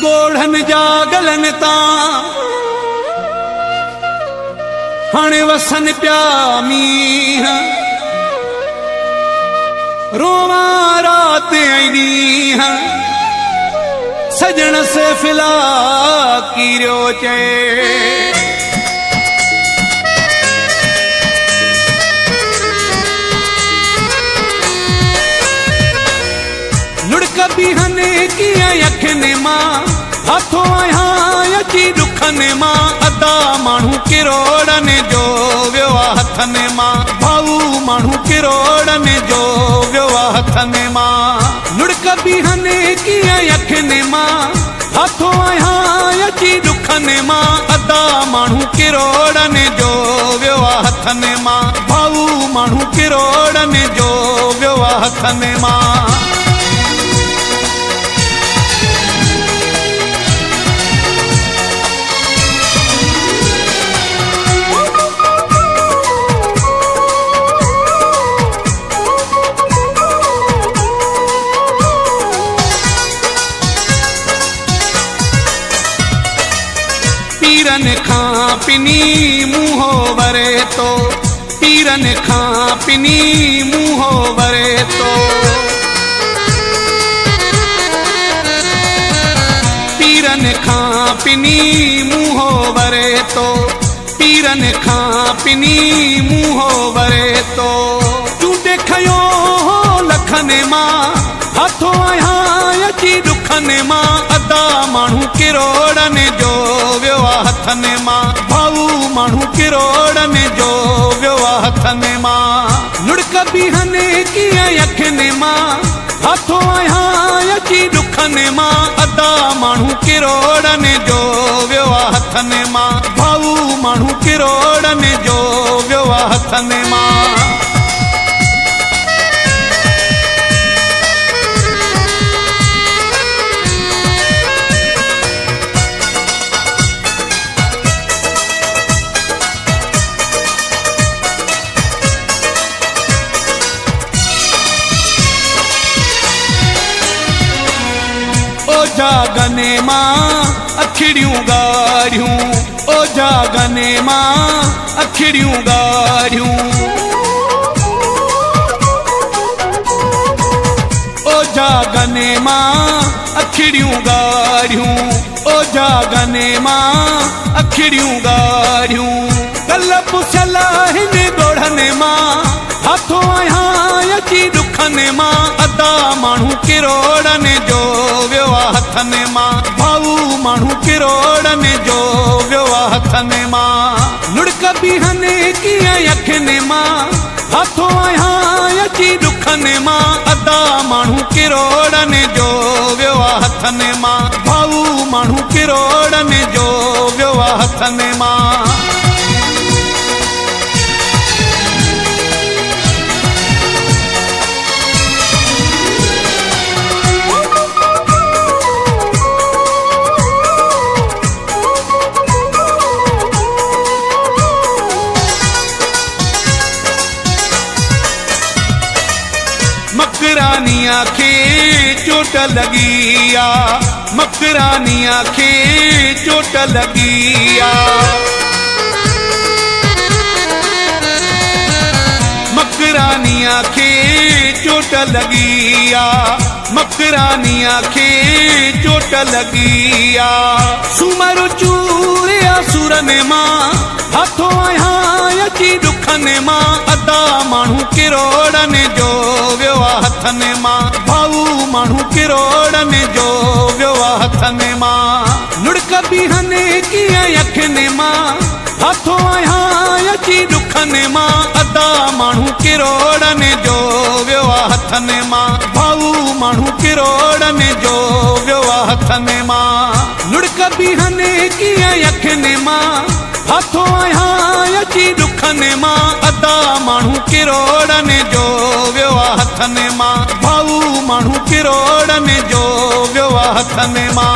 गोढ़न जागलन ता हाणे वसन प्या मींह रोवा रात ऐं ॾींहं सजण से फिला कीरियो चए लुड़क बीहने किया यखने मां हाथों आया अची दुखने मां अदा माण्हू किरोड़ने जो वियो हथने मां भाऊ माण्हू किरोड़ने जो वियो हथने मां लुड़क बीहने किया यखने मां हाथों आया अची दुखने मां अदा माण्हू किरोड़ने जो वियो हथने मां भाऊ माण्हू किरोड़ने जो वियो हथने मां पीरन खां पिनी मुंहो वरे तो पीरन खां पिनी मुंहो वरे तो पीरन खां पिनी मुंहो वरे तो पीरन खां पिनी मुंहो वरे तो तूं देखयो लखने मां हाथों आया अची दुखने मां अदा माण्हू किरोड़ने जो वियो हथने मां भाऊ माण्हू किरोड़ने जो वियो हथने मां लुड़क बीहने किया यखने मां हाथों आया अची दुखने मां अदा माण्हू किरोड़ने जो वियो हथने मां भाऊ माण्हू किरोड़ने जो वियो हथने मां जागने मां अखिड़ियूं गाढ़ियूं ओ जागने मां अखिड़ियूं गाढ़ियूं ओ जागने मां अखिड़ियूं गाढ़ियूं ओ जागने मां अखिड़ियूं गाढ़ियूं कल पुछला हिन गोढ़ने मां हाथों आया अची दुखने मां अदा माण्हू किरोड़ने जो वियो हथने मां भाऊ माण्हू किरोड़ने जो वियो हथने मां लुड़क बीहने किया यखने मां हाथों आया अची दुखने मां अदा माण्हू किरोड़ने जो वियो हथने मां भाऊ माण्हू किरोड़ने जो वियो हथने मां मकरानिया खे चोट लगी आ मकरानिया खे चोट लगी आ मकरानिया खे चोट लगी आ मकरानिया खे चोट लगी आ सुमर चूरे सुरने मां हाथों आया अची दुखने मां अदा माण्हू किरोड़ने जो वियो हथने मां भाऊ माण्हू किरोड़ने जो वियो हथने मां लुड़क बीहने किया यखने मां हाथों आया अची दुखने मां अदा माण्हू किरोड़ने जो वियो हथने मां भाऊ माण्हू किरोड़ने जो वियो हथने मां लुड़क बीहने किया यखने मां हाथों आया अची दुखने मां अदा माण्हू किरोड़ने जो वियो हथने मां भाऊ माण्हू किरोड़ने जो वियो हथने मां